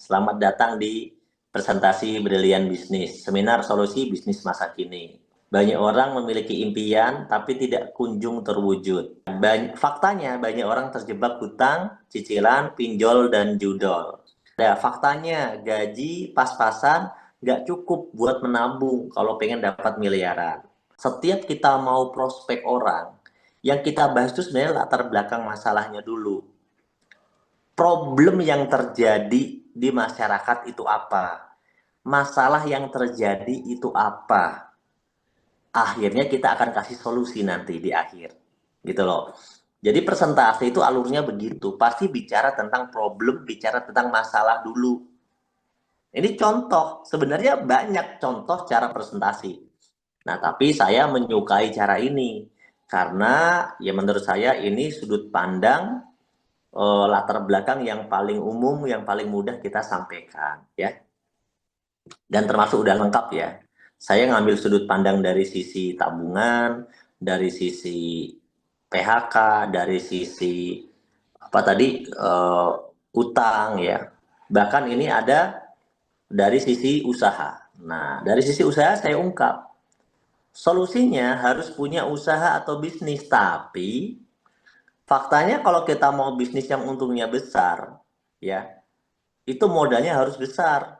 Selamat datang di presentasi Brilian Bisnis, seminar solusi bisnis masa kini. Banyak orang memiliki impian, tapi tidak kunjung terwujud. Faktanya, banyak orang terjebak hutang, cicilan, pinjol, dan judol. Faktanya, gaji pas-pasan nggak cukup buat menabung kalau pengen dapat miliaran. Setiap kita mau prospek orang, yang kita bahas itu sebenarnya latar belakang masalahnya dulu. Problem yang terjadi di masyarakat itu apa? Masalah yang terjadi itu apa? Akhirnya kita akan kasih solusi nanti di akhir. Gitu loh. Jadi presentasi itu alurnya begitu. Pasti bicara tentang problem, bicara tentang masalah dulu. Ini contoh. Sebenarnya banyak contoh cara presentasi. Nah, tapi saya menyukai cara ini. Karena ya menurut saya ini sudut pandang latar belakang yang paling umum, yang paling mudah kita sampaikan, ya. Dan termasuk udah lengkap ya. Saya ngambil sudut pandang dari sisi tabungan, dari sisi PHK, dari sisi apa tadi utang ya. Bahkan ini ada dari sisi usaha. Nah, dari sisi usaha saya ungkap solusinya harus punya usaha atau bisnis, tapi faktanya kalau kita mau bisnis yang untungnya besar, ya, itu modalnya harus besar,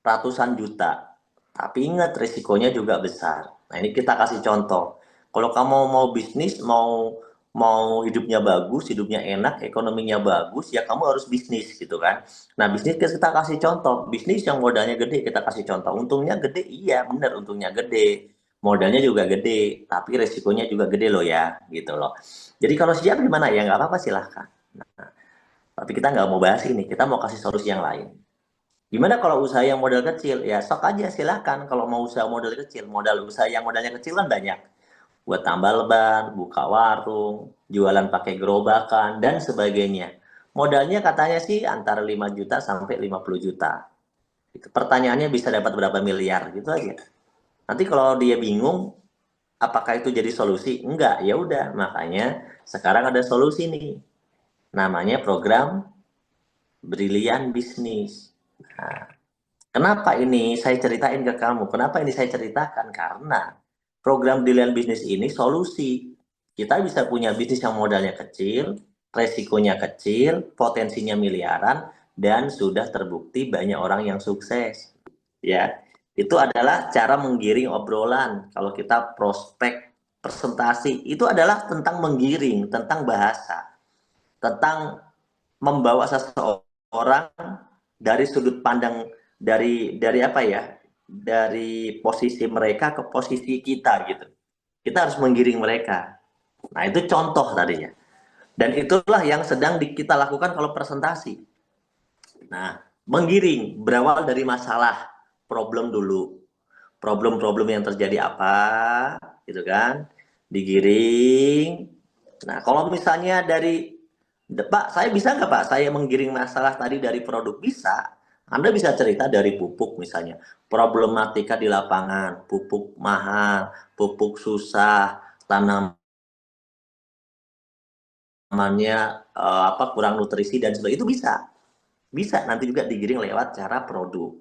ratusan juta. Tapi ingat risikonya juga besar. Nah, ini kita kasih contoh. Kalau kamu mau bisnis, mau mau hidupnya bagus, hidupnya enak, ekonominya bagus, ya kamu harus bisnis gitu kan. Nah, bisnis kita kasih contoh. Bisnis yang modalnya gede kita kasih contoh. Untungnya gede, iya benar untungnya gede. Modalnya juga gede, tapi risikonya juga gede loh ya, gitu loh. Jadi kalau siap gimana ya nggak apa-apa silahkan. Nah, tapi kita nggak mau bahas ini, kita mau kasih solusi yang lain. Gimana kalau usaha yang modal kecil? Ya sok aja silahkan kalau mau usaha modal kecil. Modal usaha yang modalnya kecil kan banyak. Buat tambal ban, buka warung, jualan pakai gerobakan, dan sebagainya. Modalnya katanya sih antara 5 juta sampai 50 juta. Itu pertanyaannya bisa dapat berapa miliar gitu aja. Nanti kalau dia bingung, apakah itu jadi solusi? Enggak, ya udah. Makanya sekarang ada solusi nih. Namanya program Brilian Bisnis. Nah, kenapa ini saya ceritain ke kamu? Kenapa ini saya ceritakan? Karena program Brilian Bisnis ini solusi. Kita bisa punya bisnis yang modalnya kecil, resikonya kecil, potensinya miliaran, dan sudah terbukti banyak orang yang sukses. Ya, itu adalah cara menggiring obrolan. Kalau kita prospek presentasi, itu adalah tentang menggiring, tentang bahasa, tentang membawa seseorang dari sudut pandang dari apa ya? Dari posisi mereka ke posisi kita gitu. Kita harus menggiring mereka. Nah, itu contoh tadinya. Dan itulah yang sedang kita lakukan kalau presentasi. Nah, menggiring berawal dari masalah, problem dulu. Problem-problem yang terjadi apa, gitu kan? Digiring. Nah, kalau misalnya dari Pak, saya bisa nggak Pak? Saya menggiring masalah tadi dari produk bisa. Anda bisa cerita dari pupuk misalnya, problematika di lapangan, pupuk mahal, pupuk susah, tanamannya apa kurang nutrisi dan sebagainya itu bisa. Bisa nanti juga digiring lewat cara produk.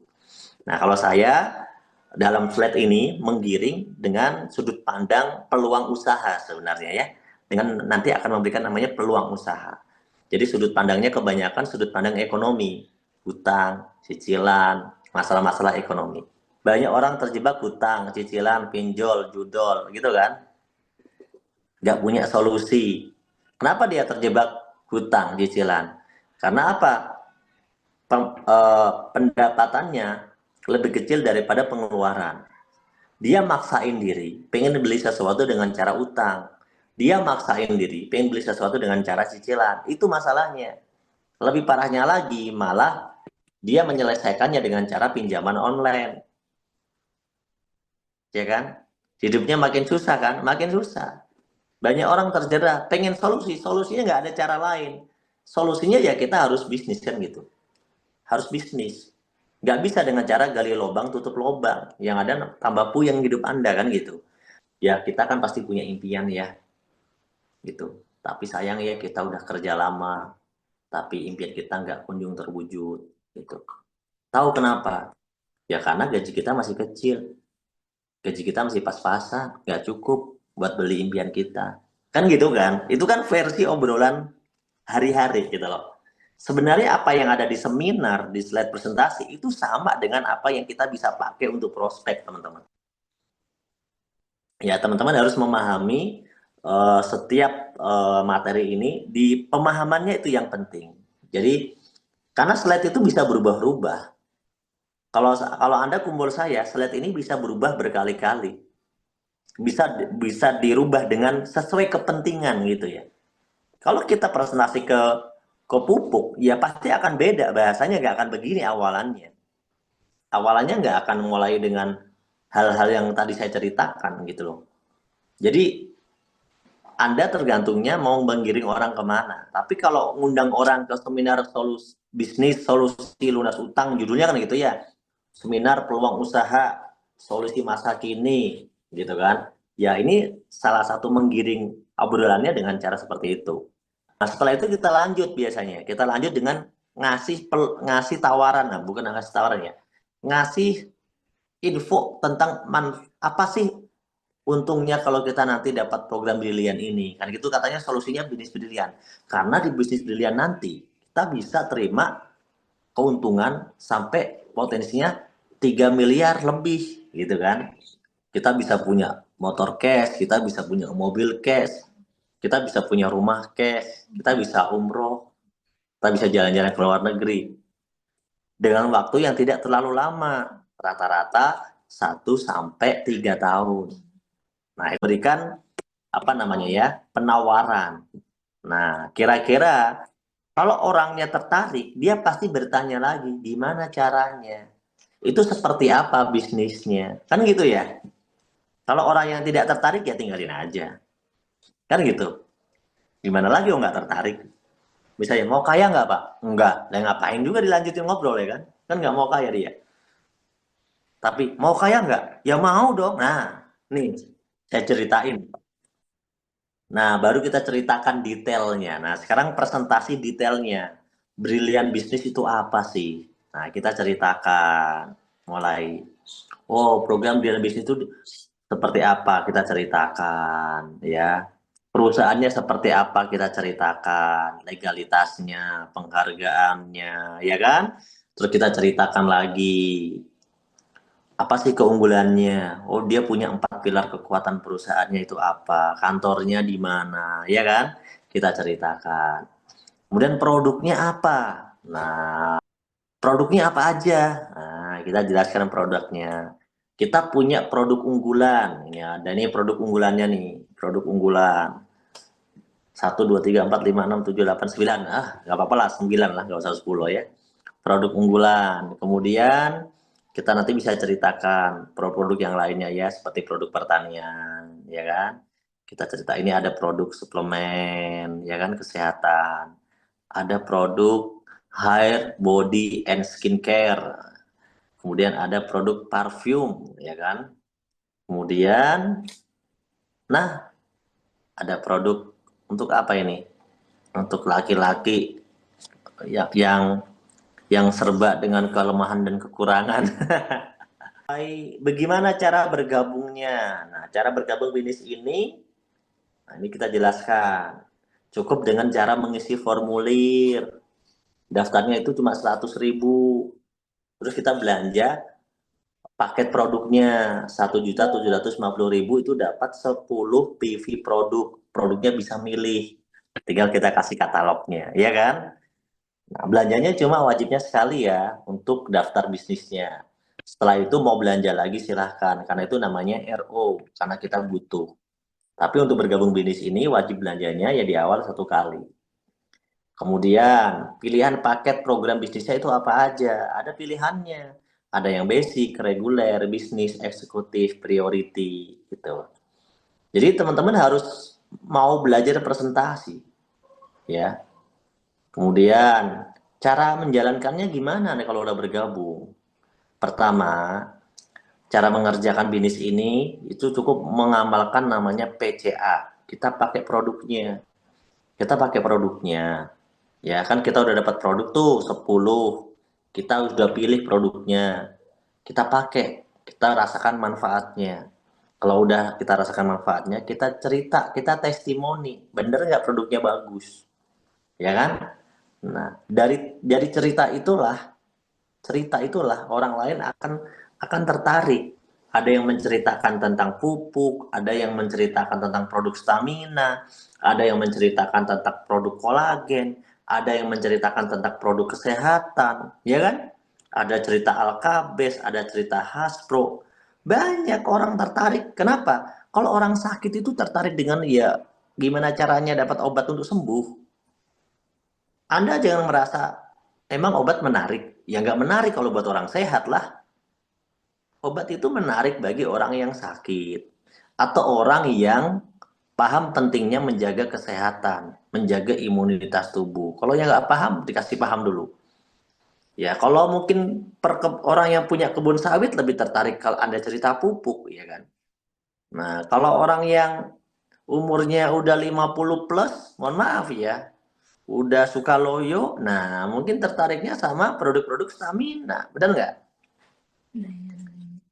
Nah, kalau saya dalam slide ini menggiring dengan sudut pandang peluang usaha sebenarnya ya. Dengan nanti akan memberikan namanya peluang usaha. Jadi sudut pandangnya kebanyakan sudut pandang ekonomi, hutang, cicilan, masalah-masalah ekonomi. Banyak orang terjebak hutang, cicilan, pinjol, judol, gitu kan? Nggak punya solusi. Kenapa dia terjebak hutang, cicilan? Karena apa? Pendapatannya lebih kecil daripada pengeluaran. Dia maksain diri, pengen beli sesuatu dengan cara utang. Dia maksain diri, pengen beli sesuatu dengan cara cicilan. Itu masalahnya. Lebih parahnya lagi, malah dia menyelesaikannya dengan cara pinjaman online. Ya kan? Hidupnya makin susah kan? Makin susah. Banyak orang terjerat, pengen solusi. Solusinya nggak ada cara lain. Solusinya ya kita harus bisnis kan gitu. Harus bisnis. Nggak bisa dengan cara gali lubang, tutup lubang. Yang ada tambah puyeng hidup Anda kan gitu. Ya kita kan pasti punya impian ya gitu. Tapi sayang ya kita udah kerja lama, tapi impian kita nggak kunjung terwujud. Gitu. Tahu kenapa? Ya karena gaji kita masih kecil, gaji kita masih pas-pasan, nggak cukup buat beli impian kita. Kan gitu kan? Itu kan versi obrolan hari-hari gitu loh. Sebenarnya apa yang ada di seminar, di slide presentasi itu sama dengan apa yang kita bisa pakai untuk prospek, teman-teman. Ya, teman-teman harus memahami setiap materi ini, di pemahamannya itu yang penting. Jadi, karena slide itu bisa berubah-ubah. Kalau Anda kumpul saya, slide ini bisa berubah berkali-kali. Bisa dirubah dengan sesuai kepentingan gitu ya. Kalau kita presentasi ke pupuk, ya pasti akan beda, bahasanya nggak akan begini awalannya. Awalannya nggak akan mulai dengan hal-hal yang tadi saya ceritakan gitu loh. Jadi Anda tergantungnya mau menggiring orang kemana. Tapi kalau ngundang orang ke seminar bisnis solusi lunas utang, judulnya kan gitu ya, seminar peluang usaha solusi masa kini, gitu kan. Ya ini salah satu menggiring obrolannya dengan cara seperti itu. Nah setelah itu kita lanjut biasanya, kita lanjut dengan ngasih tawaran, nah bukan ngasih tawaran ya, ngasih info tentang apa sih untungnya kalau kita nanti dapat program brilian ini. Kan gitu katanya solusinya bisnis brilian. Karena di bisnis brilian nanti kita bisa terima keuntungan sampai potensinya 3 miliar lebih gitu kan. Kita bisa punya motor cash, kita bisa punya mobil cash, kita bisa punya rumah cash, kita bisa umroh, kita bisa jalan-jalan ke luar negeri dengan waktu yang tidak terlalu lama, rata-rata 1 sampai 3 tahun. Nah, berikan apa namanya ya, penawaran. Nah, kira-kira kalau orangnya tertarik, dia pasti bertanya lagi, gimana caranya? Itu seperti apa bisnisnya? Kan gitu ya. Kalau orang yang tidak tertarik ya tinggalin aja. Kan gitu. Gimana lagi oh nggak tertarik? Misalnya, mau kaya nggak Pak? Enggak. Lah ngapain juga dilanjutin ngobrol ya kan? Kan nggak mau kaya dia. Tapi mau kaya nggak? Ya mau dong. Nah, nih saya ceritain. Nah, baru kita ceritakan detailnya. Nah, sekarang presentasi detailnya. Brilian bisnis itu apa sih? Nah, kita ceritakan. Mulai, oh program brilian bisnis itu seperti apa? Kita ceritakan. Ya, perusahaannya seperti apa? Kita ceritakan. Legalitasnya, penghargaannya, ya kan? Terus kita ceritakan lagi apa sih keunggulannya? Oh, dia punya 4 pilar kekuatan perusahaannya itu apa? Kantornya di mana? Ya kan? Kita ceritakan. Kemudian produknya apa? Nah, produknya apa aja? Nah, kita jelaskan produknya. Kita punya produk unggulan. Ya, dan ini produk unggulannya nih. Produk unggulan. 1, 2, 3, 4, 5, 6, 7, 8, 9. Nggak apa-apa lah, 9 lah, nggak usah 10 ya. Produk unggulan. Kemudian kita nanti bisa ceritakan produk-produk yang lainnya ya, seperti produk pertanian, ya kan? Kita cerita ini ada produk suplemen, ya kan, kesehatan. Ada produk hair, body, and skincare. Kemudian ada produk parfum, ya kan? Kemudian, nah, ada produk untuk apa ini? Untuk laki-laki yang serba dengan kelemahan dan kekurangan. Bagaimana cara bergabungnya? Nah, cara bergabung bisnis ini, nah ini kita jelaskan. Cukup dengan cara mengisi formulir. Daftarnya itu cuma 100.000. Terus kita belanja paket produknya 1.750.000 itu dapat 10 PV produk. Produknya bisa milih. Tinggal kita kasih katalognya, ya kan? Nah, belanjanya cuma wajibnya sekali ya untuk daftar bisnisnya. Setelah itu mau belanja lagi silahkan, karena itu namanya RO, karena kita butuh. Tapi untuk bergabung bisnis ini wajib belanjanya ya di awal 1 kali. Kemudian pilihan paket program bisnisnya itu apa aja? Ada pilihannya. Ada yang basic, reguler, bisnis, eksekutif, priority gitu. Jadi teman-teman harus mau belajar presentasi ya. Kemudian cara menjalankannya gimana nih kalau udah bergabung? Pertama, cara mengerjakan bisnis ini itu cukup mengamalkan namanya PCA. Kita pakai produknya. Kita pakai produknya. Ya kan kita udah dapat produk tuh 10. Kita sudah pilih produknya, kita pakai, kita rasakan manfaatnya. Kalau udah kita rasakan manfaatnya, kita cerita, kita testimoni, bener nggak produknya bagus, ya kan? Nah, dari cerita itulah orang lain akan tertarik. Ada yang menceritakan tentang pupuk, ada yang menceritakan tentang produk stamina, ada yang menceritakan tentang produk kolagen, ada yang menceritakan tentang produk kesehatan, ya kan? Ada cerita Alkabes, ada cerita Haspro. Banyak orang tertarik. Kenapa? Kalau orang sakit itu tertarik dengan ya gimana caranya dapat obat untuk sembuh. Anda jangan merasa emang obat menarik. Ya nggak menarik kalau buat orang sehat lah. Obat itu menarik bagi orang yang sakit atau orang yang paham pentingnya menjaga kesehatan, menjaga imunitas tubuh. Kalau yang nggak paham, dikasih paham dulu. Ya, kalau mungkin orang yang punya kebun sawit lebih tertarik kalau Anda cerita pupuk, ya kan? Nah, kalau orang yang umurnya udah 50 plus, mohon maaf ya, udah suka loyo, nah mungkin tertariknya sama produk-produk stamina, benar nggak?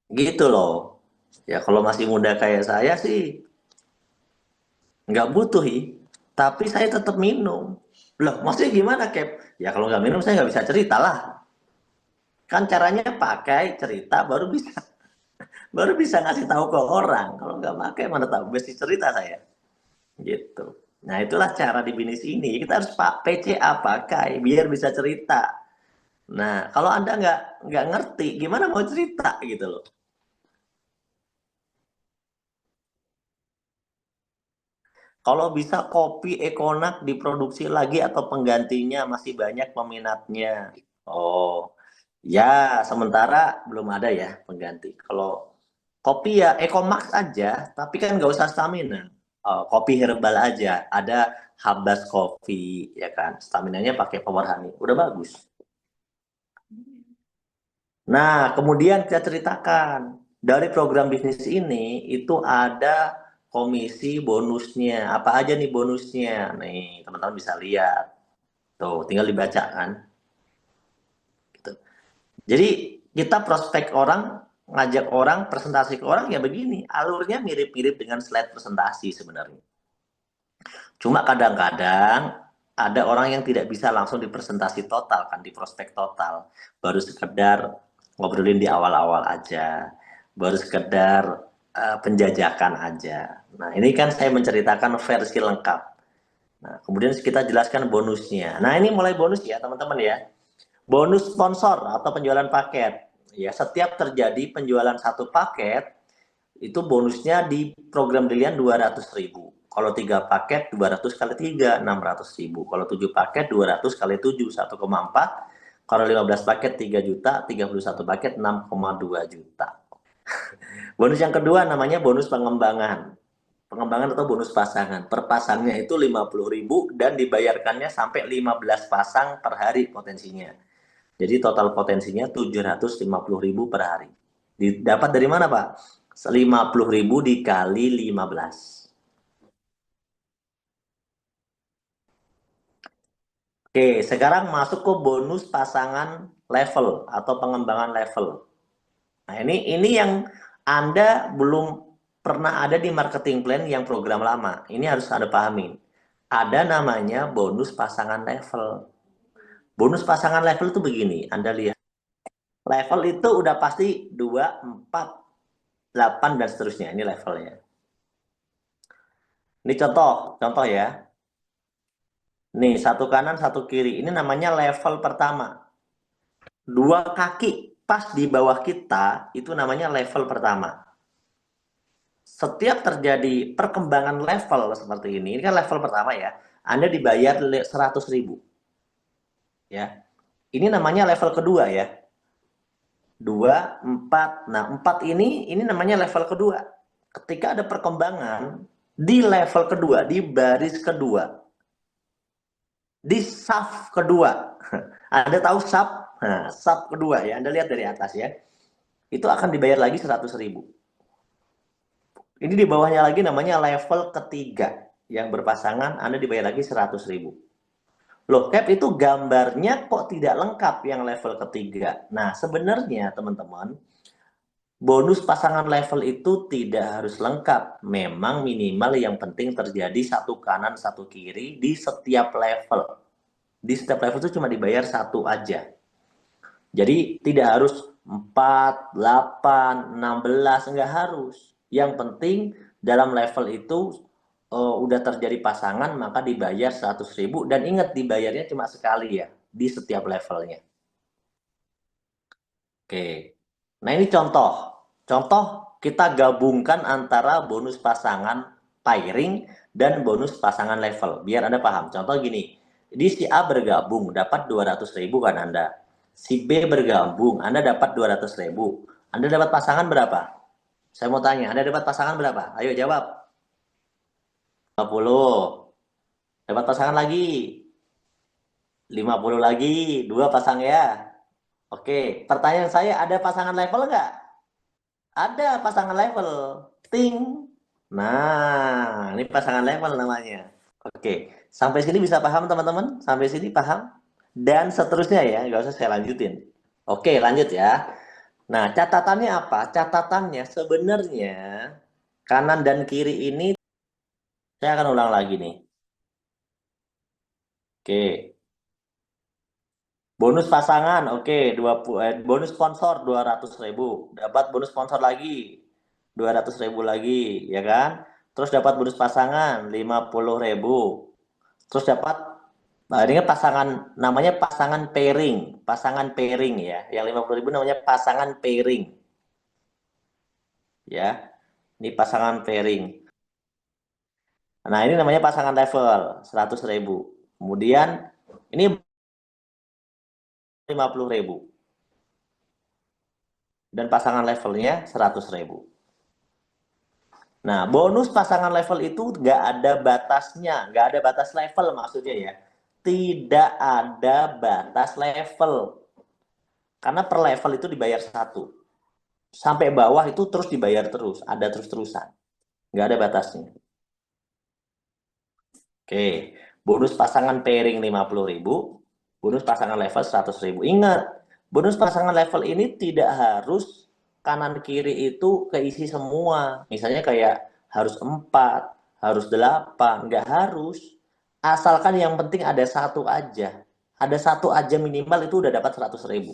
Gitu loh. Ya kalau masih muda kayak saya sih nggak butuh tapi saya tetap minum. Loh, maksudnya gimana, Cap? Ya kalau nggak minum saya nggak bisa cerita lah. Kan caranya pakai cerita baru bisa ngasih tahu ke orang. Kalau nggak pakai mana tahu mesti cerita saya. Gitu. Nah itulah cara di bisnis ini. Kita harus pak PCA pakai biar bisa cerita. Nah kalau anda nggak ngerti gimana mau cerita gitu loh. Kalau bisa kopi Ekonak diproduksi lagi atau penggantinya masih banyak peminatnya. Oh, ya sementara belum ada ya pengganti. Kalau kopi ya Ecomax aja, tapi kan nggak usah stamina. Kopi herbal aja, ada Habas Coffee ya kan. Staminanya pakai Power Honey, udah bagus. Nah, kemudian kita ceritakan dari program bisnis ini itu ada komisi bonusnya. Apa aja nih bonusnya? Nih, teman-teman bisa lihat. Tuh, tinggal dibaca kan. Gitu. Jadi, kita prospek orang, ngajak orang, presentasi ke orang ya begini. Alurnya mirip-mirip dengan slide presentasi sebenarnya. Cuma kadang-kadang ada orang yang tidak bisa langsung dipresentasi total kan, di prospek total. Baru sekedar ngobrolin di awal-awal aja. Baru sekedar penjajakan aja. Nah, ini kan saya menceritakan versi lengkap. Nah, kemudian kita jelaskan bonusnya. Nah, ini mulai bonus ya, teman-teman ya. Bonus sponsor atau penjualan paket. Ya, setiap terjadi penjualan satu paket, itu bonusnya di program Brilian 200.000. Kalau 3 paket 200 kali 3 600.000. Kalau 7 paket 200 kali 7 1,4. Kalau 15 paket 3 juta, 31 paket 6,2 juta. Bonus yang kedua namanya bonus pengembangan. Pengembangan atau bonus pasangan. Per pasangnya itu 50.000 dan dibayarkannya sampai 15 pasang per hari potensinya. Jadi total potensinya 750.000 per hari. Didapat dari mana, Pak? 50.000 dikali 15. Oke, sekarang masuk ke bonus pasangan level atau pengembangan level. Nah, ini yang Anda belum pernah ada di marketing plan yang program lama. Ini harus Anda pahami. Ada namanya bonus pasangan level. Bonus pasangan level itu begini, Anda lihat. Level itu udah pasti 2, 4, 8 dan seterusnya. Ini levelnya. Ini contoh ya. Nih, satu kanan, satu kiri. Ini namanya level pertama. Dua kaki pas di bawah kita, itu namanya level pertama. Setiap terjadi perkembangan level seperti ini kan level pertama ya, Anda dibayar 100.000. Ya, ini namanya level kedua ya. 2, 4. Nah, 4 ini namanya level kedua. Ketika ada perkembangan di level kedua, di baris kedua, di saf kedua. Anda tahu saf? Nah, saf kedua ya, Anda lihat dari atas ya. Itu akan dibayar lagi 100.000. Ini di bawahnya lagi namanya level ketiga. Yang berpasangan Anda dibayar lagi 100.000. Loh, Cap, itu gambarnya kok tidak lengkap yang level ketiga. Nah, sebenarnya teman-teman, bonus pasangan level itu tidak harus lengkap. Memang minimal yang penting terjadi satu kanan, satu kiri di setiap level. Di setiap level itu cuma dibayar satu aja. Jadi tidak harus 4, 8, 16, enggak harus. Yang penting dalam level itu udah terjadi pasangan maka dibayar 100.000 dan ingat dibayarnya cuma sekali ya di setiap levelnya. Oke. Nah, ini contoh. Contoh kita gabungkan antara bonus pasangan pairing dan bonus pasangan level. Biar Anda paham. Contoh gini. Di si A bergabung dapat 200.000 kan Anda. Si B bergabung, Anda dapat 200.000. Anda dapat pasangan berapa? Saya mau tanya, Anda dapat pasangan berapa? Ayo jawab. 50. Dapat pasangan lagi. 50 lagi. Dua pasang ya. Oke, pertanyaan saya, ada pasangan level nggak? Ada pasangan level. Ting. Nah, ini pasangan level namanya. Oke, sampai sini bisa paham teman-teman? Sampai sini paham? Dan seterusnya ya, nggak usah saya lanjutin. Oke, lanjut ya. Nah, catatannya apa? Catatannya sebenarnya kanan dan kiri ini, saya akan ulang lagi nih. Oke, bonus pasangan, oke, bonus sponsor 200.000, dapat bonus sponsor lagi 200.000 lagi, ya kan? Terus dapat bonus pasangan 50.000, terus dapat, nah ini kan pasangan, namanya pasangan pairing ya, yang 50.000 namanya pasangan pairing, ya, ini pasangan pairing. Nah ini namanya pasangan level 100.000, kemudian ini 50.000 dan pasangan levelnya 100.000. Nah, bonus pasangan level itu nggak ada batasnya, nggak ada batas level maksudnya ya. Tidak ada batas level. Karena per level itu dibayar satu. Sampai bawah itu terus dibayar terus, ada terus-terusan. Nggak ada batasnya. Oke, bonus pasangan pairing 50.000, bonus pasangan level 100.000. Ingat, bonus pasangan level ini tidak harus kanan kiri itu keisi semua. Misalnya kayak harus 4, harus 8, nggak harus. Asalkan yang penting ada satu aja. Ada satu aja minimal itu udah dapat 100.000.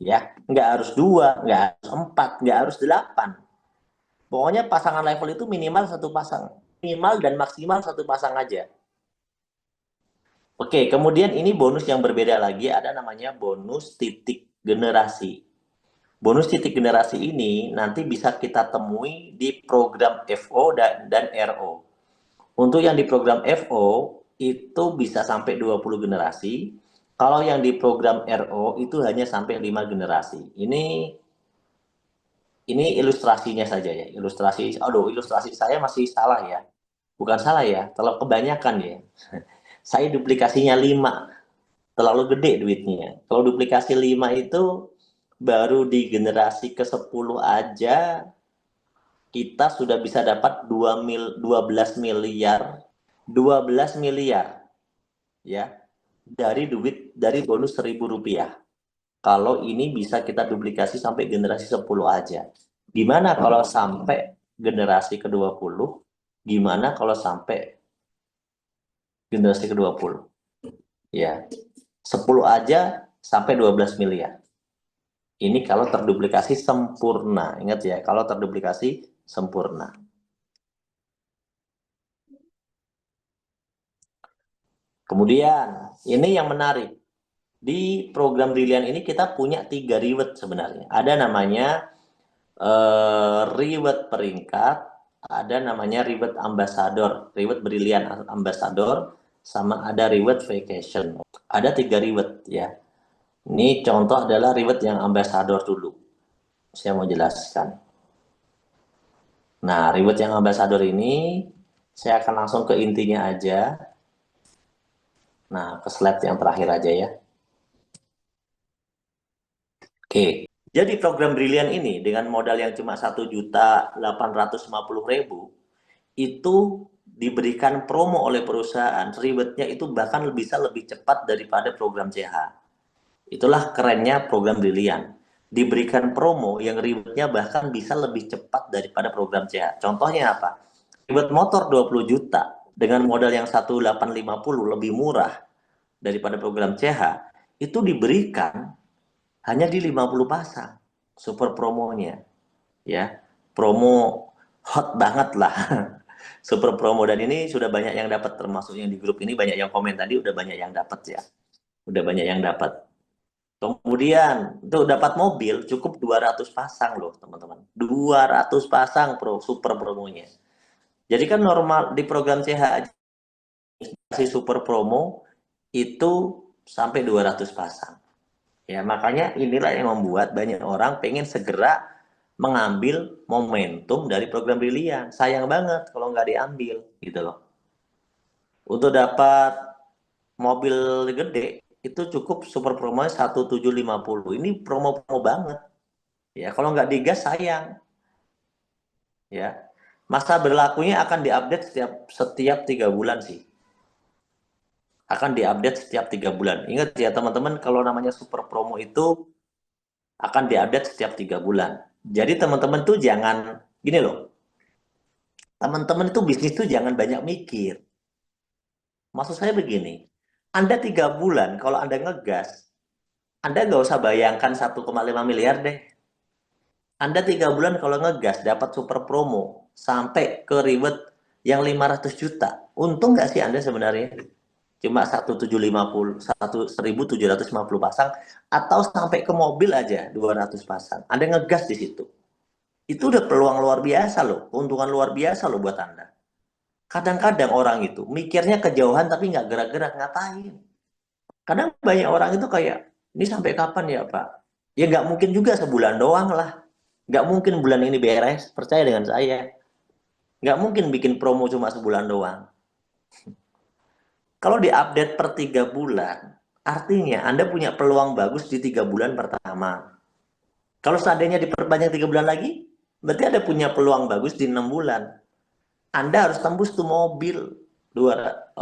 Ya, nggak harus 2, nggak harus 4, nggak harus 8. Pokoknya pasangan level itu minimal satu pasang. Minimal dan maksimal satu pasang aja. Oke, kemudian ini bonus yang berbeda lagi, ada namanya bonus titik generasi. Bonus titik generasi ini nanti bisa kita temui di program FO dan RO. Untuk yang di program FO itu bisa sampai 20 generasi. Kalau yang di program RO itu hanya sampai 5 generasi. Ini ilustrasinya saja ya. Ilustrasi saya masih salah ya. Bukan salah ya, terlalu kebanyakan ya. Saya duplikasinya 5. Terlalu gede duitnya. Kalau duplikasi 5 itu baru di generasi ke-10 aja kita sudah bisa dapat 12 miliar, 12 miliar ya, dari bonus Rp1.000. Kalau ini bisa kita duplikasi sampai generasi 10 aja. Gimana kalau sampai generasi ke-20? Gimana kalau sampai generasi ke-20? Ya, 10 aja sampai 12 miliar. Ini kalau terduplikasi sempurna. Ingat ya, kalau terduplikasi sempurna. Kemudian, ini yang menarik. Di program Brilliant ini kita punya 3 reward sebenarnya. Ada namanya reward peringkat, ada namanya reward ambassador, reward Brilliant ambassador, sama ada reward vacation. Ada 3 reward ya. Ini contoh adalah reward yang ambassador dulu. Saya mau jelaskan. Nah, reward yang ambassador ini, saya akan langsung ke intinya aja. Nah, ke slide yang terakhir aja ya. Oke, jadi program Brilliant ini dengan modal yang cuma 1.850.000 itu diberikan promo oleh perusahaan, ribetnya itu bahkan bisa lebih cepat daripada program CH. Itulah kerennya program Brilian. Diberikan promo yang ribetnya bahkan bisa lebih cepat daripada program CH. Contohnya apa? Ribet motor 20 juta dengan modal yang 1850 lebih murah daripada program CH, itu diberikan hanya di 50 pasang super promonya, ya. Promo hot banget lah. Super promo, dan ini sudah banyak yang dapat, termasuk yang di grup ini banyak yang komen tadi, udah banyak yang dapat ya. Udah banyak yang dapat. Kemudian tuh dapat mobil cukup 200 pasang loh, teman-teman. 200 pasang super promonya. Jadi kan normal di program CH si super promo itu sampai 200 pasang. Ya, makanya inilah yang membuat banyak orang pengen segera mengambil momentum dari program Brilian. Sayang banget kalau nggak diambil, gitu loh. Untuk dapat mobil gede, itu cukup super promo 1750. Ini promo-promo banget. Ya, kalau nggak digas sayang. Ya, masa berlakunya akan diupdate setiap 3 bulan sih. Akan diupdate setiap 3 bulan. Ingat ya teman-teman, kalau namanya super promo itu akan diupdate setiap 3 bulan. Jadi teman-teman tuh jangan gini loh, teman-teman itu bisnis tuh jangan banyak mikir. Maksud saya begini, Anda 3 bulan kalau Anda ngegas, Anda nggak usah bayangkan 1,5 miliar deh. Anda 3 bulan kalau ngegas dapat super promo sampai ke reward yang 500 juta. Untung nggak sih Anda sebenarnya? Cuma 1750 pasang, atau sampai ke mobil aja 200 pasang. Anda ngegas di situ. Itu udah peluang luar biasa loh, keuntungan luar biasa loh buat Anda. Kadang-kadang orang itu mikirnya kejauhan tapi nggak gerak-gerak, ngapain? Kadang banyak orang itu kayak, ini sampai kapan ya Pak? Ya nggak mungkin juga sebulan doang lah. Nggak mungkin bulan ini beres, percaya dengan saya. Nggak mungkin bikin promo cuma sebulan doang. Kalau diupdate per 3 bulan, artinya Anda punya peluang bagus di 3 bulan pertama. Kalau seandainya diperpanjang 3 bulan lagi, berarti Anda punya peluang bagus di 6 bulan. Anda harus tembus tuh mobil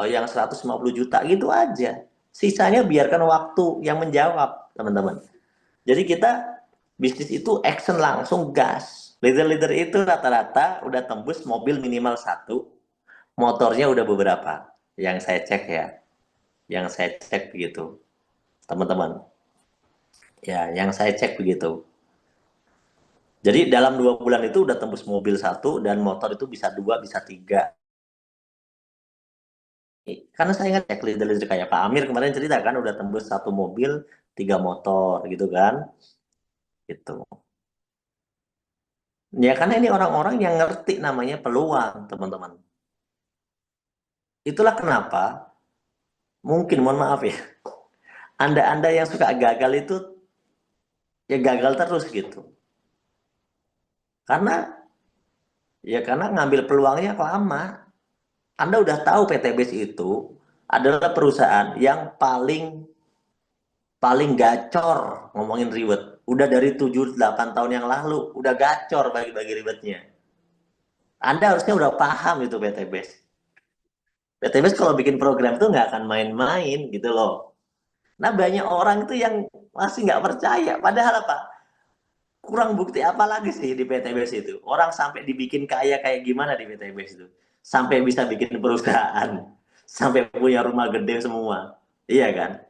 yang 150 juta gitu aja. Sisanya biarkan waktu yang menjawab, teman-teman. Jadi kita bisnis itu action langsung gas. Leader-leader itu rata-rata udah tembus mobil minimal satu, motornya udah beberapa. Yang saya cek ya, yang saya cek begitu, teman-teman. Ya, yang saya cek begitu. Jadi dalam 2 bulan itu udah tembus mobil satu dan motor itu bisa dua, bisa tiga. Karena saya ingat cek leader-leader kayak Pak Amir kemarin cerita kan udah tembus satu mobil, 3 motor gitu kan. Gitu. Ya karena ini orang-orang yang ngerti namanya peluang, teman-teman. Itulah kenapa mungkin, mohon maaf ya, Anda-Anda yang suka gagal itu ya gagal terus gitu. Karena ngambil peluangnya lama. Anda udah tahu PTBS itu adalah perusahaan yang paling gacor ngomongin ribet. Udah dari 7-8 tahun yang lalu udah gacor bagi-bagi ribetnya. Anda harusnya udah paham itu PTBS. PTBS kalau bikin program itu nggak akan main-main gitu loh. Nah banyak orang itu yang masih nggak percaya. Padahal apa? Kurang bukti apa lagi sih di PTBS itu? Orang sampai dibikin kaya kayak gimana di PTBS itu? Sampai bisa bikin perusahaan. Sampai punya rumah gede semua. Iya kan?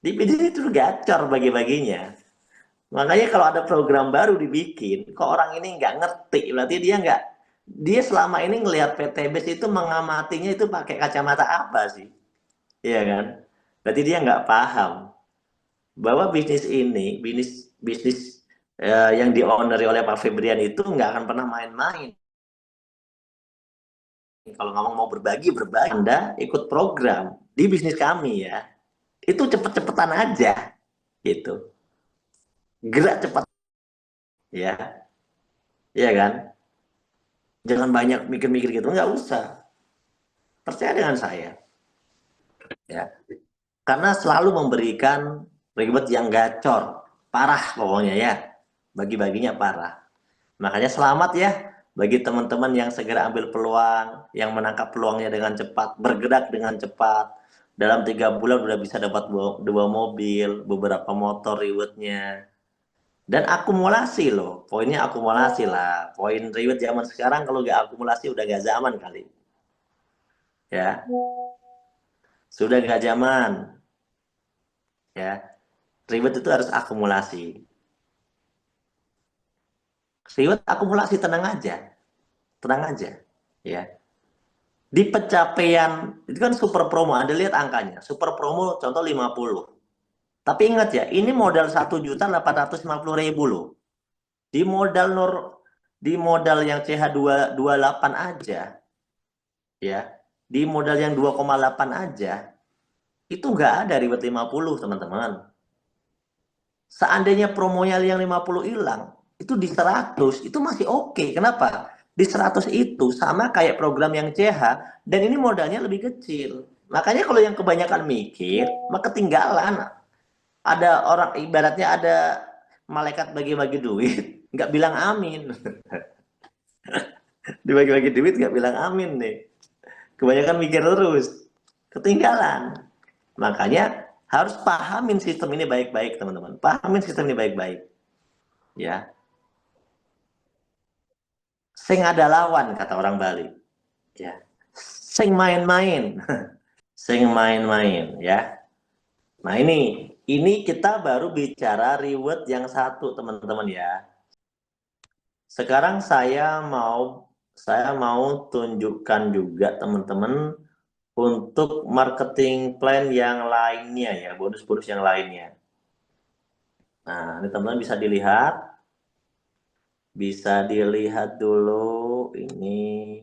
Di bisnis itu gacor bagi-baginya. Makanya kalau ada program baru dibikin, kok orang ini nggak ngerti, berarti dia selama ini ngelihat PTBS itu mengamatinya itu pakai kacamata apa sih? Iya kan? Berarti dia nggak paham bahwa bisnis ini, bisnis bisnis yang di-owneri oleh Pak Febrian itu nggak akan pernah main-main. Kalau ngomong mau berbagi, berbagi. Anda ikut program di bisnis kami ya, itu cepet-cepetan aja, gitu. Gerak cepat, ya, iya kan? Jangan banyak mikir-mikir gitu, nggak usah. Percaya dengan saya, ya. Karena selalu memberikan ribet yang gacor, parah pokoknya ya. Bagi-baginya parah. Makanya selamat ya Bagi teman-teman yang segera ambil peluang, yang menangkap peluangnya dengan cepat, bergerak dengan cepat, dalam 3 bulan udah bisa dapat 2 mobil, beberapa motor rewardnya. Dan akumulasi loh, poinnya akumulasi lah. Poin reward zaman sekarang kalau nggak akumulasi udah nggak zaman kali. Ya, sudah nggak zaman. Ya, reward itu harus akumulasi. Reward akumulasi tenang aja. Ya, di pencapaian itu kan super promo. Anda lihat angkanya, super promo contoh 50. Tapi ingat ya, ini modal 1.850.000 loh. Di modal di modal yang CH228 aja, ya, di modal yang 2,8 aja, itu nggak ada reward 50, teman-teman. Seandainya promonya yang 50 hilang, itu di 100, itu masih oke. Kenapa? Di 100 itu sama kayak program yang CH, dan ini modalnya lebih kecil. Makanya kalau yang kebanyakan mikir, maka ketinggalan. Ada orang, ibaratnya ada malaikat bagi-bagi duit, nggak bilang amin. Dibagi-bagi duit nggak bilang amin nih. Kebanyakan mikir terus, ketinggalan. Makanya harus pahamin sistem ini baik-baik, teman-teman. Pahamin sistem ini baik-baik. Ya, sing ada lawan, kata orang Bali. Ya, sing main-main. Sing main-main, ya. Nah, ini kita baru bicara reward yang satu, teman-teman ya. Sekarang saya mau tunjukkan juga teman-teman untuk marketing plan yang lainnya ya, bonus-bonus yang lainnya. Nah, ini teman-teman bisa dilihat dulu ini.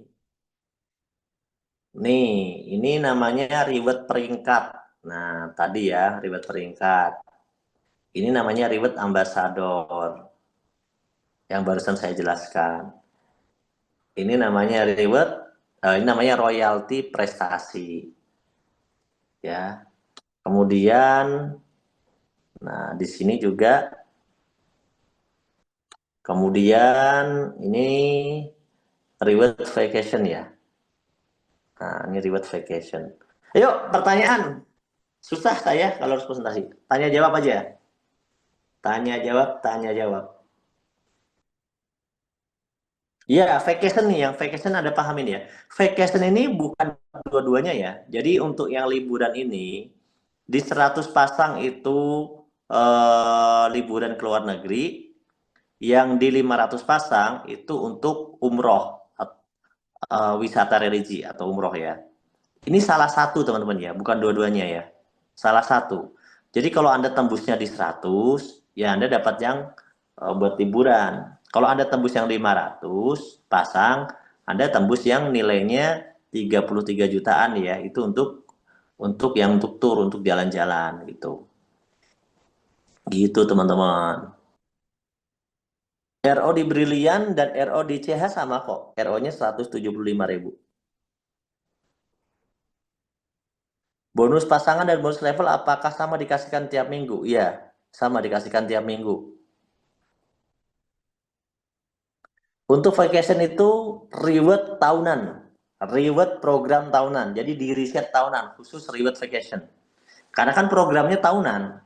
Nih, ini namanya reward peringkat. Nah, tadi ya, reward peringkat. Ini namanya reward ambassador yang barusan saya jelaskan. Ini namanya royalti prestasi. Ya. Kemudian, nah di sini juga, kemudian ini reward vacation ya. Nah, ini reward vacation. Ayo, pertanyaan. Susah saya kalau harus presentasi. Tanya jawab aja. Tanya jawab, tanya jawab. Iya, vacation nih, yang vacation ada pahamin ya. Vacation ini bukan dua-duanya ya. Jadi untuk yang liburan ini, di 100 pasang itu liburan ke luar negeri, yang di 500 pasang itu untuk umroh, wisata religi atau umroh ya. Ini salah satu teman-teman ya, bukan dua-duanya ya. Salah satu. Jadi kalau Anda tembusnya di 100, ya Anda dapat yang buat liburan. Kalau Anda tembus yang 500 pasang, Anda tembus yang nilainya 33 jutaan ya. Itu untuk yang untuk tur, untuk jalan-jalan gitu. Gitu teman-teman. RO di Brilian dan RO di CH sama kok. RO-nya 175.000. Bonus pasangan dan bonus level apakah sama dikasihkan tiap minggu? Iya, sama dikasihkan tiap minggu. Untuk vacation itu reward tahunan, reward program tahunan. Jadi di riset tahunan, khusus reward vacation. Karena kan programnya tahunan,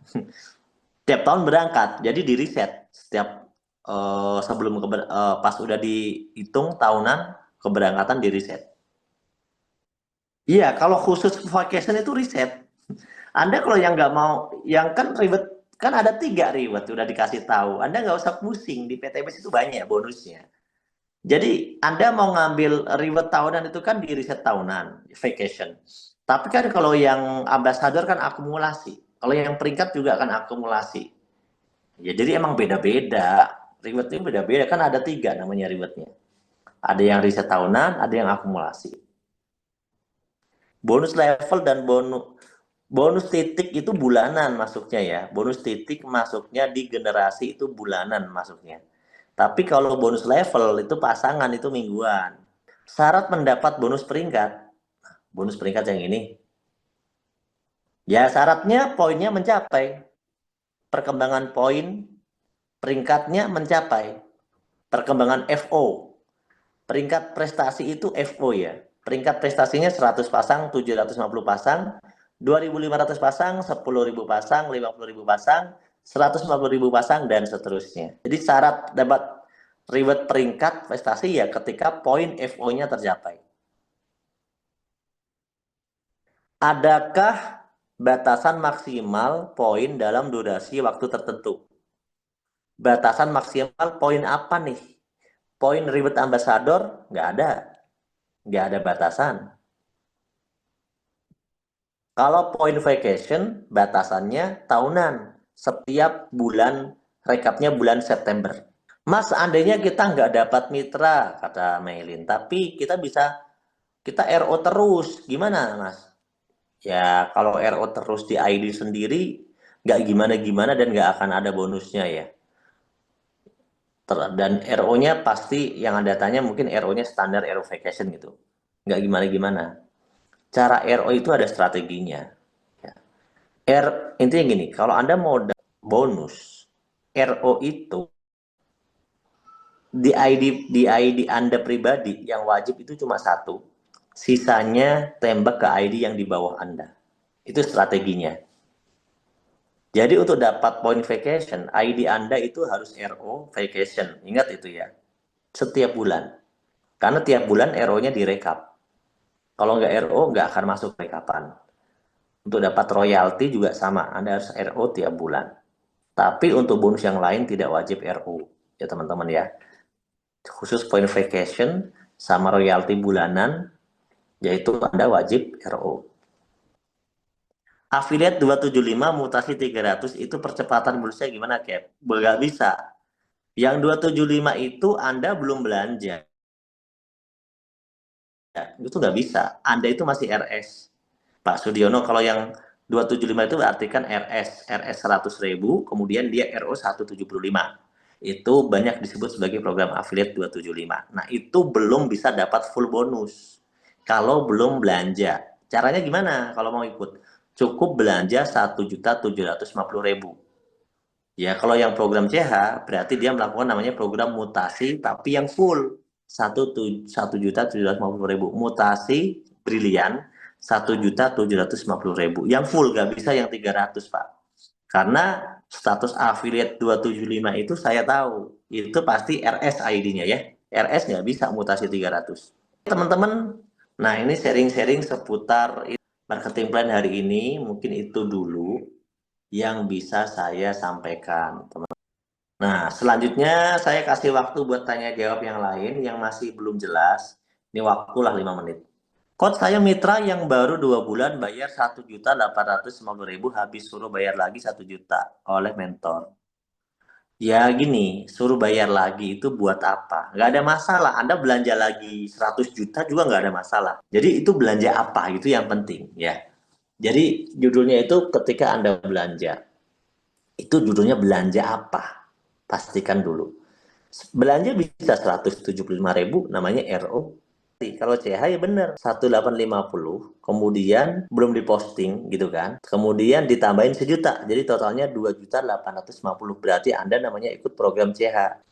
tiap tahun berangkat. Jadi di riset setiap sebelum pas udah dihitung tahunan keberangkatan di riset. Iya, kalau khusus vacation itu riset. Anda kalau yang nggak mau, yang kan reward, kan ada 3 reward udah dikasih tahu. Anda nggak usah pusing, di PTBS itu banyak bonusnya. Jadi Anda mau ngambil reward tahunan itu kan di riset tahunan, vacation. Tapi kan kalau yang ambassador kan akumulasi. Kalau yang peringkat juga kan akumulasi. Ya jadi emang beda-beda. Rewardnya beda-beda, kan ada 3 namanya rewardnya. Ada yang riset tahunan, ada yang akumulasi. Bonus level dan bonus titik itu bulanan masuknya ya. Bonus titik masuknya di generasi itu bulanan masuknya. Tapi kalau bonus level itu pasangan itu mingguan. Syarat mendapat bonus peringkat yang ini. Ya syaratnya poinnya mencapai. Perkembangan poin peringkatnya mencapai. Perkembangan FO. Peringkat prestasi itu FO ya. Peringkat prestasinya 100 pasang, 750 pasang, 2.500 pasang, 10.000 pasang, 50.000 pasang, 150.000 pasang, dan seterusnya. Jadi syarat dapat reward peringkat prestasi ya ketika poin FO-nya tercapai. Adakah batasan maksimal poin dalam durasi waktu tertentu? Batasan maksimal poin apa nih? Poin reward ambassador? Nggak ada batasan. Kalau poin vacation, batasannya tahunan. Setiap bulan, rekapnya bulan September. Mas, seandainya kita nggak dapat mitra, kata Mailin, tapi kita RO terus. Gimana, Mas? Ya, kalau RO terus di ID sendiri, nggak gimana-gimana dan nggak akan ada bonusnya ya. Dan RO-nya pasti yang Anda tanya mungkin RO-nya standar RO vacation gitu. Nggak gimana-gimana. Cara RO itu ada strateginya. Ya. Intinya gini, kalau Anda mau bonus, RO itu di ID Anda pribadi yang wajib itu cuma satu. Sisanya tembak ke ID yang di bawah Anda. Itu strateginya. Jadi untuk dapat point vacation, ID Anda itu harus RO vacation. Ingat itu ya. Setiap bulan. Karena tiap bulan RO-nya direkap. Kalau nggak RO, nggak akan masuk rekapan. Untuk dapat royalti juga sama. Anda harus RO tiap bulan. Tapi untuk bonus yang lain tidak wajib RO. Ya teman-teman ya. Khusus point vacation sama royalti bulanan, yaitu Anda wajib RO. Affiliate 275 mutasi 300 itu percepatan bonusnya gimana, Cap? Nggak bisa. Yang 275 itu Anda belum belanja. Itu nggak bisa. Anda itu masih RS. Pak Sudiono, kalau yang 275 itu artikan RS 100.000, kemudian dia RO 175. Itu banyak disebut sebagai program affiliate 275. Nah, itu belum bisa dapat full bonus kalau belum belanja. Caranya gimana kalau mau ikut? Cukup belanja 1.750.000. Ya, kalau yang program CH berarti dia melakukan namanya program mutasi tapi yang full 1.750.000. Mutasi brilian 1.750.000. Yang full, nggak bisa yang 300, Pak. Karena status affiliate 275 itu saya tahu. Itu pasti RS ID-nya ya. RS nggak bisa mutasi 300. Teman-teman, nah ini sharing-sharing seputar marketing plan hari ini. Mungkin itu dulu yang bisa saya sampaikan. Nah, selanjutnya saya kasih waktu buat tanya jawab yang lain yang masih belum jelas. Ini waktulah 5 menit. Coach, saya mitra yang baru 2 bulan bayar 1.850.000, habis suruh bayar lagi 1 juta oleh mentor. Ya gini, suruh bayar lagi itu buat apa? Nggak ada masalah. Anda belanja lagi 100 juta juga nggak ada masalah. Jadi itu belanja apa? Itu yang penting ya. Jadi judulnya itu ketika Anda belanja. Itu judulnya belanja apa? Pastikan dulu. Belanja bisa 175.000 namanya RO. Kalau CH ya bener 1.850, kemudian belum diposting gitu kan, kemudian ditambahin sejuta, jadi totalnya 2.850. Berarti Anda namanya ikut program CH,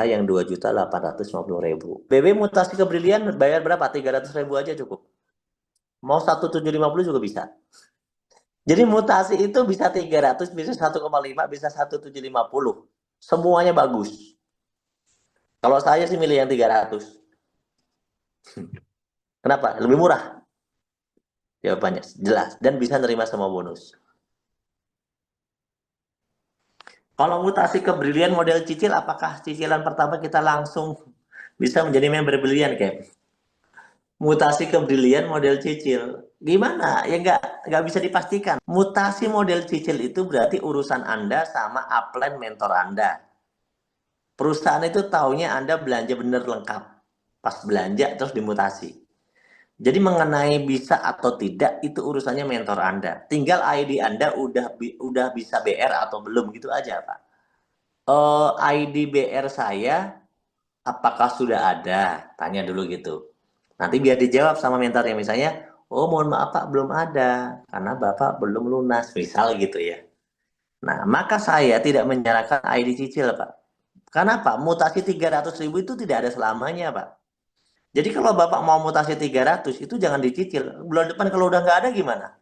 yang 2.850.000. BB mutasi ke Brilian bayar berapa? 300.000 aja cukup, mau 1.750 juga bisa. Jadi mutasi itu bisa 300, bisa 1,5, bisa 1.750. Semuanya bagus. Kalau saya sih milih yang 300. Kenapa? Lebih murah. Jawabannya jelas dan bisa nerima semua bonus. Kalau mutasi ke Brilian model cicil, apakah cicilan pertama kita langsung bisa menjadi member Brilian, Cap? Mutasi ke Brilian model cicil, gimana? Ya nggak bisa dipastikan. Mutasi model cicil itu berarti urusan Anda sama upline mentor Anda. Perusahaan itu taunya Anda belanja bener lengkap. Pas belanja terus dimutasi. Jadi mengenai bisa atau tidak itu urusannya mentor Anda. Tinggal ID Anda udah bisa BR atau belum gitu aja, Pak. ID BR saya apakah sudah ada? Tanya dulu gitu. Nanti biar dijawab sama mentornya, misalnya, oh mohon maaf Pak belum ada karena Bapak belum lunas, misal gitu ya. Nah, maka saya tidak menyarankan ID cicil, Pak. Kenapa? Mutasi 300.000 itu tidak ada selamanya, Pak. Jadi kalau Bapak mau mutasi 300, itu jangan dicicil. Bulan depan kalau udah nggak ada gimana?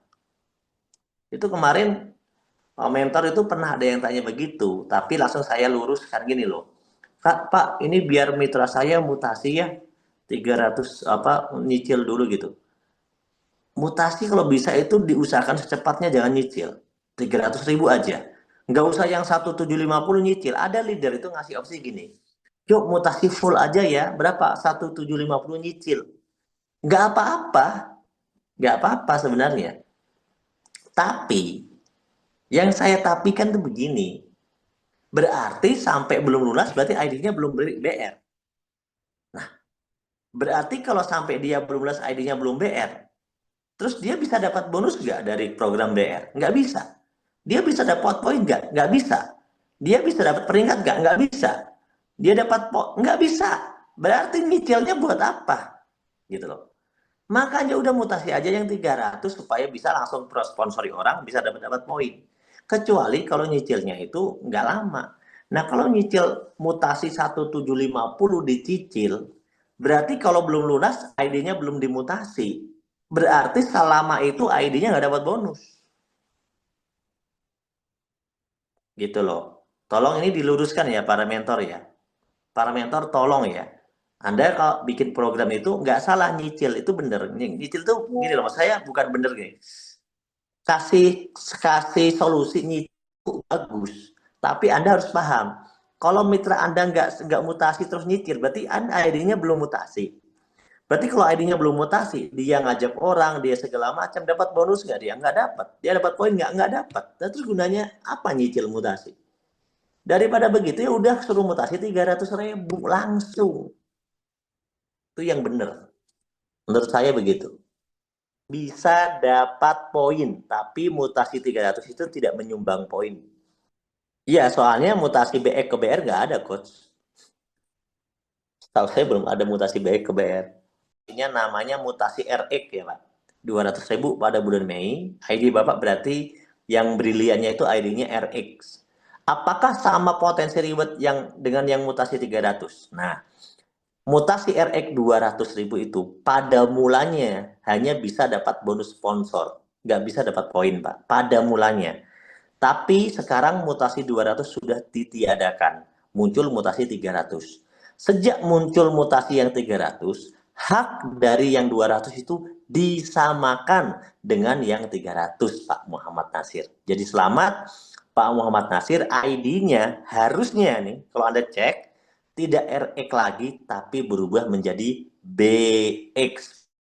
Itu kemarin mentor itu pernah ada yang tanya begitu, tapi langsung saya luruskan gini loh. Kak, Pak, ini biar mitra saya mutasi ya 300 apa nyicil dulu gitu. Mutasi kalau bisa itu diusahakan secepatnya, jangan nyicil. 300.000 aja. Nggak usah yang 1750 nyicil. Ada leader itu ngasih opsi gini. Yuk mutasi full aja ya. Berapa? 1750 nyicil. Nggak apa-apa. Nggak apa-apa sebenarnya. Tapi, yang saya tapikan tuh begini. Berarti sampai belum lunas, berarti ID-nya belum BR. Nah, berarti kalau sampai dia belum lunas, ID-nya belum BR, terus dia bisa dapat bonus nggak dari program BR? Nggak bisa. Dia bisa dapat poin nggak? Nggak bisa. Dia bisa dapat peringkat nggak? Nggak bisa. Dia dapat nggak bisa. Berarti nyicilnya buat apa? Gitu loh. Makanya udah mutasi aja yang 300 supaya bisa langsung pro sponsori orang, bisa dapat poin. Kecuali kalau nyicilnya itu nggak lama. Nah kalau nyicil mutasi 1750 dicicil, berarti kalau belum lunas ID-nya belum dimutasi. Berarti selama itu ID-nya nggak dapat bonus. Gitu loh. Tolong ini diluruskan ya para mentor ya. Para mentor tolong ya. Anda kalau bikin program itu nggak salah nyicil, itu bener. Nyicil tuh gini loh, saya bukan bener gini. Kasih kasih solusi nyicil bagus. Tapi Anda harus paham, kalau mitra Anda nggak mutasi terus nyicil, berarti Anda ID-nya belum mutasi. Berarti kalau ID-nya belum mutasi, dia ngajak orang, dia segala macam, dapat bonus nggak dia? Nggak dapat. Dia dapat poin nggak dapat. Nah, terus gunanya apa nyicil mutasi? Daripada begitu ya udah suruh mutasi 300.000 langsung. Itu yang benar. Menurut saya begitu. Bisa dapat poin, tapi mutasi 300 itu tidak menyumbang poin. Iya, soalnya mutasi BE ke BR nggak ada, Coach. Tahu saya belum ada mutasi BE ke BR. Ini namanya mutasi RX ya, Pak. 200.000 pada bulan Mei. ID Bapak berarti yang briliannya itu ID-nya RX. Apakah sama potensi reward yang dengan yang mutasi 300? Nah, mutasi RX 200.000 itu pada mulanya hanya bisa dapat bonus sponsor. Nggak bisa dapat poin, Pak. Pada mulanya. Tapi sekarang mutasi 200 sudah ditiadakan. Muncul mutasi 300. Sejak muncul mutasi yang 300, hak dari yang 200 itu disamakan dengan yang 300, Pak Muhammad Nasir. Jadi selamat Pak Muhammad Nasir, ID-nya harusnya nih, kalau Anda cek, tidak RX lagi, tapi berubah menjadi BX.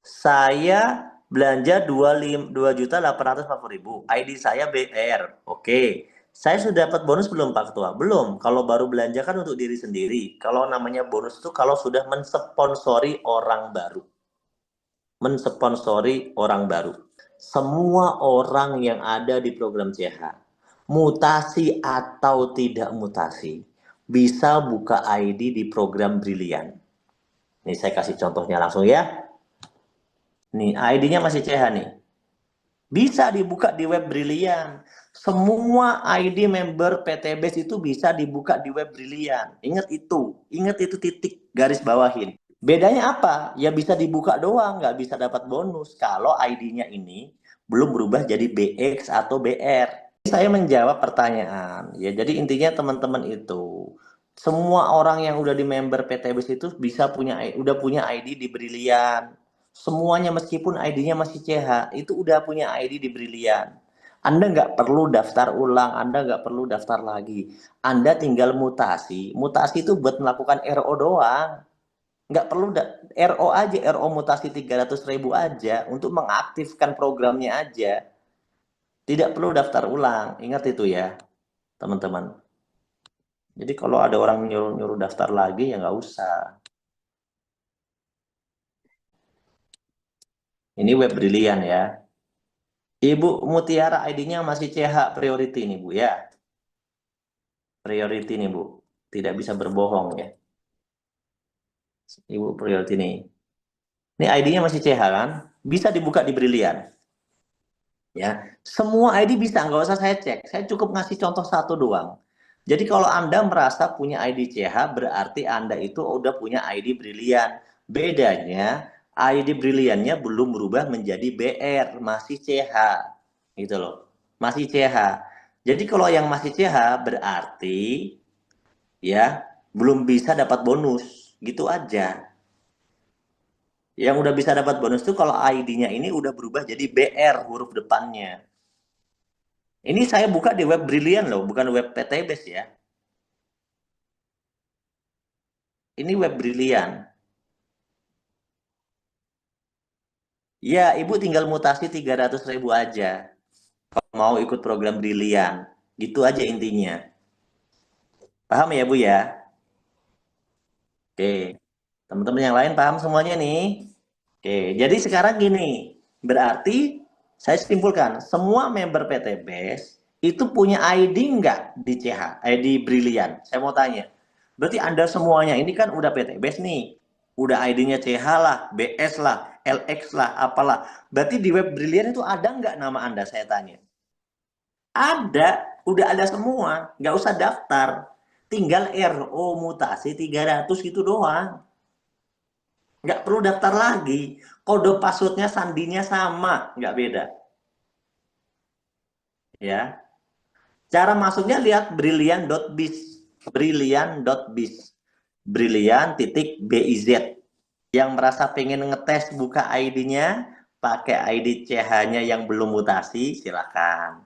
Saya belanja 2.850.000. ID saya BR. Oke. Saya sudah dapat bonus belum Pak Ketua? Belum. Kalau baru belanja kan untuk diri sendiri. Kalau namanya bonus itu kalau sudah mensponsori orang baru. Mensponsori orang baru. Semua orang yang ada di program CH, mutasi atau tidak mutasi, bisa buka ID di program Brilian. Ini saya kasih contohnya langsung ya. Nih, ID-nya masih CH nih. Bisa dibuka di web Brilian. Semua ID member PTBS itu bisa dibuka di web Brilian. Ingat itu. Ingat itu titik garis bawahin. Bedanya apa? Ya bisa dibuka doang, nggak bisa dapat bonus. Kalau ID-nya ini belum berubah jadi BX atau BR. Saya menjawab pertanyaan. Ya, jadi intinya teman-teman itu semua orang yang udah di member PTBS itu bisa udah punya ID di Brilian. Semuanya meskipun ID-nya masih CH, itu udah punya ID di Brilian. Anda nggak perlu daftar ulang, Anda nggak perlu daftar lagi. Anda tinggal mutasi. Mutasi itu buat melakukan RO doang. Nggak perlu RO aja, RO mutasi 300.000 aja untuk mengaktifkan programnya aja. Tidak perlu daftar ulang. Ingat itu ya, teman-teman. Jadi kalau ada orang nyuruh-nyuruh daftar lagi, ya nggak usah. Ini web Brilian ya. Ibu Mutiara ID-nya masih CH priority nih Bu ya. Priority nih Bu. Tidak bisa berbohong ya. Ibu priority nih. Ini ID-nya masih CH kan? Bisa dibuka di Brilian. Ya, semua ID bisa, nggak usah saya cek. Saya cukup ngasih contoh satu doang. Jadi kalau Anda merasa punya ID CH, berarti Anda itu udah punya ID brilian. Bedanya, ID briliannya belum berubah menjadi BR, masih CH. Gitu loh. Masih CH. Jadi kalau yang masih CH berarti ya belum bisa dapat bonus. Gitu aja. Yang udah bisa dapat bonus tuh kalau ID-nya ini udah berubah jadi BR huruf depannya. Ini saya buka di web Brilian loh, bukan web PTBase ya. Ini web Brilian. Ya, Ibu tinggal mutasi 300.000 aja. Kalau mau ikut program Brilian. Gitu aja intinya. Paham ya, Bu ya? Oke. Teman-teman yang lain paham semuanya nih? Oke, jadi sekarang gini. Berarti saya simpulkan, semua member PTBase itu punya ID nggak di CH, ID Brilian? Saya mau tanya. Berarti Anda semuanya ini kan udah PTBase nih. Udah ID-nya CH lah, BS lah, LX lah, apalah. Berarti di web Brilian itu ada nggak nama Anda? Saya tanya. Ada, udah ada semua, nggak usah daftar. Tinggal RO mutasi 300 gitu doang. Nggak perlu daftar lagi. Kode passwordnya sandinya sama, nggak beda. Ya, cara masuknya lihat brilliant.biz, brilliant.biz, brilliant titik biz. Yang merasa pengen ngetes buka ID-nya, pakai ID CH-nya yang belum mutasi, silakan.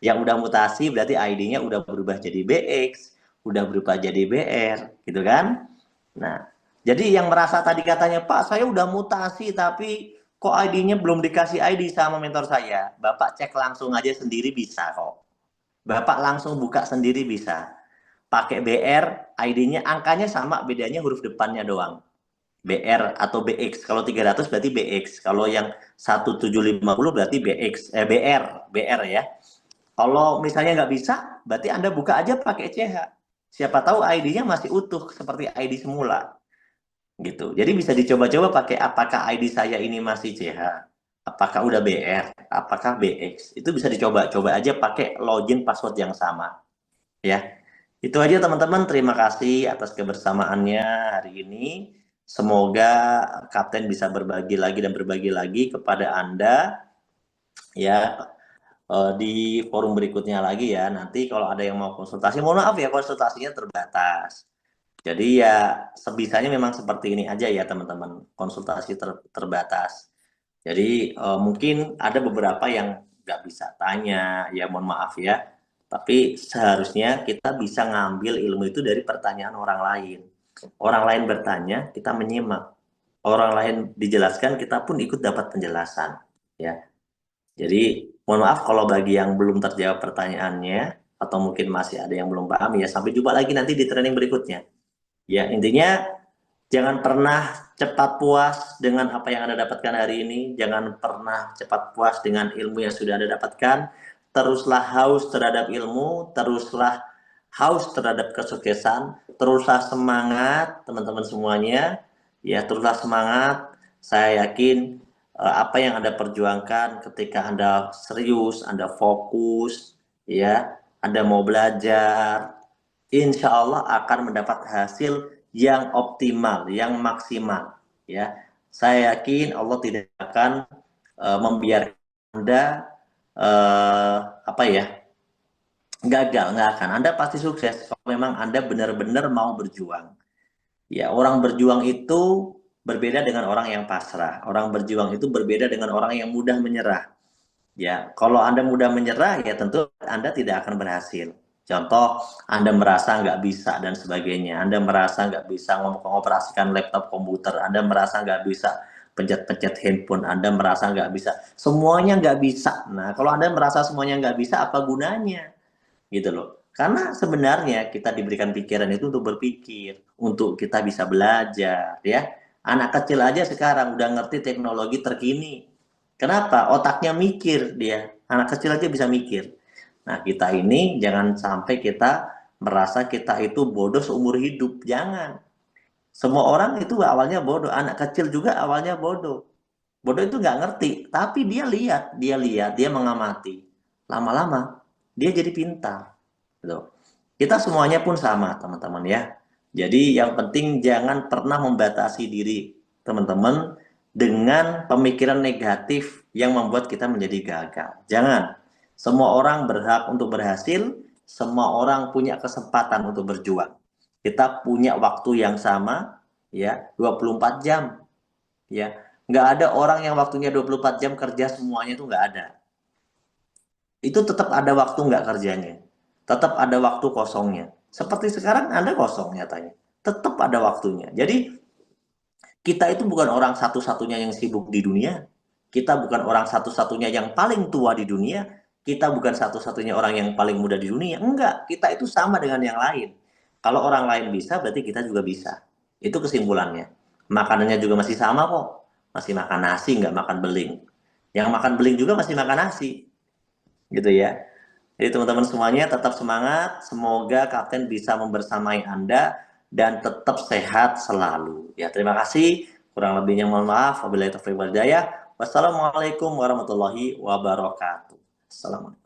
Yang udah mutasi berarti ID-nya udah berubah jadi BX, udah berubah jadi BR, gitu kan? Nah, jadi yang merasa tadi katanya, Pak, saya udah mutasi tapi kok ID-nya belum dikasih ID sama mentor saya. Bapak cek langsung aja sendiri bisa kok. Bapak langsung buka sendiri bisa. Pakai BR, ID-nya angkanya sama, bedanya huruf depannya doang. BR atau BX. Kalau 300 berarti BX. Kalau yang 1750 berarti BR ya. Kalau misalnya nggak bisa, berarti Anda buka aja pakai CH. Siapa tahu ID-nya masih utuh seperti ID semula. Gitu. Jadi bisa dicoba-coba pakai apakah ID saya ini masih CH, apakah udah BR, apakah BX. Itu bisa dicoba-coba aja pakai login password yang sama. Ya, itu aja teman-teman. Terima kasih atas kebersamaannya hari ini. Semoga Kapten bisa berbagi lagi dan berbagi lagi kepada Anda ya di forum berikutnya lagi ya. Nanti kalau ada yang mau konsultasi, mohon maaf ya konsultasinya terbatas. Jadi ya sebisanya memang seperti ini aja ya teman-teman, konsultasi terbatas. Jadi mungkin ada beberapa yang nggak bisa tanya, ya mohon maaf ya. Tapi seharusnya kita bisa ngambil ilmu itu dari pertanyaan orang lain. Orang lain bertanya, kita menyimak. Orang lain dijelaskan, kita pun ikut dapat penjelasan. Ya, jadi mohon maaf kalau bagi yang belum terjawab pertanyaannya atau mungkin masih ada yang belum paham ya sampai jumpa lagi nanti di training berikutnya. Ya, intinya jangan pernah cepat puas dengan apa yang Anda dapatkan hari ini. Jangan pernah cepat puas dengan ilmu yang sudah Anda dapatkan. Teruslah haus terhadap ilmu, teruslah haus terhadap kesuksesan, teruslah semangat teman-teman semuanya. Ya, teruslah semangat. Saya yakin apa yang Anda perjuangkan ketika Anda serius, Anda fokus, ya, Anda mau belajar, insya Allah akan mendapat hasil yang optimal, yang maksimal. Ya, saya yakin Allah tidak akan membiarkan Anda apa ya gagal, nggak akan. Anda pasti sukses kalau memang Anda benar-benar mau berjuang. Ya, orang berjuang itu berbeda dengan orang yang pasrah. Orang berjuang itu berbeda dengan orang yang mudah menyerah. Ya, kalau Anda mudah menyerah, ya tentu Anda tidak akan berhasil. Contoh, Anda merasa nggak bisa dan sebagainya. Anda merasa nggak bisa mengoperasikan laptop komputer. Anda merasa nggak bisa pencet-pencet handphone. Anda merasa nggak bisa. Semuanya nggak bisa. Nah, kalau Anda merasa semuanya nggak bisa, apa gunanya? Gitu loh. Karena sebenarnya kita diberikan pikiran itu untuk berpikir, untuk kita bisa belajar, ya. Anak kecil aja sekarang udah ngerti teknologi terkini. Kenapa? Otaknya mikir dia. Anak kecil aja bisa mikir. Nah, kita ini jangan sampai kita merasa kita itu bodoh seumur hidup. Jangan. Semua orang itu awalnya bodoh. Anak kecil juga awalnya bodoh. Bodoh itu nggak ngerti, tapi dia lihat, dia mengamati. Lama-lama dia jadi pintar. Gitu. Kita semuanya pun sama, teman-teman ya. Jadi yang penting jangan pernah membatasi diri teman-teman dengan pemikiran negatif yang membuat kita menjadi gagal. Jangan. Semua orang berhak untuk berhasil, semua orang punya kesempatan untuk berjuang. Kita punya waktu yang sama, ya, 24 jam, ya. Nggak ada orang yang waktunya 24 jam kerja semuanya, itu nggak ada. Itu tetap ada waktu nggak kerjanya, tetap ada waktu kosongnya. Seperti sekarang Anda kosong nyatanya, tetap ada waktunya. Jadi kita itu bukan orang satu-satunya yang sibuk di dunia, kita bukan orang satu-satunya yang paling tua di dunia, kita bukan satu-satunya orang yang paling muda di dunia. Enggak, kita itu sama dengan yang lain. Kalau orang lain bisa, berarti kita juga bisa. Itu kesimpulannya. Makanannya juga masih sama kok, masih makan nasi, nggak makan beling. Yang makan beling juga masih makan nasi, gitu ya. Jadi teman-teman semuanya tetap semangat, semoga Kapten bisa membersamai Anda dan tetap sehat selalu. Ya, terima kasih. Kurang lebihnya mohon maaf. Wabillahi taufiq wal hidayah. Wassalamualaikum warahmatullahi wabarakatuh. Assalamualaikum.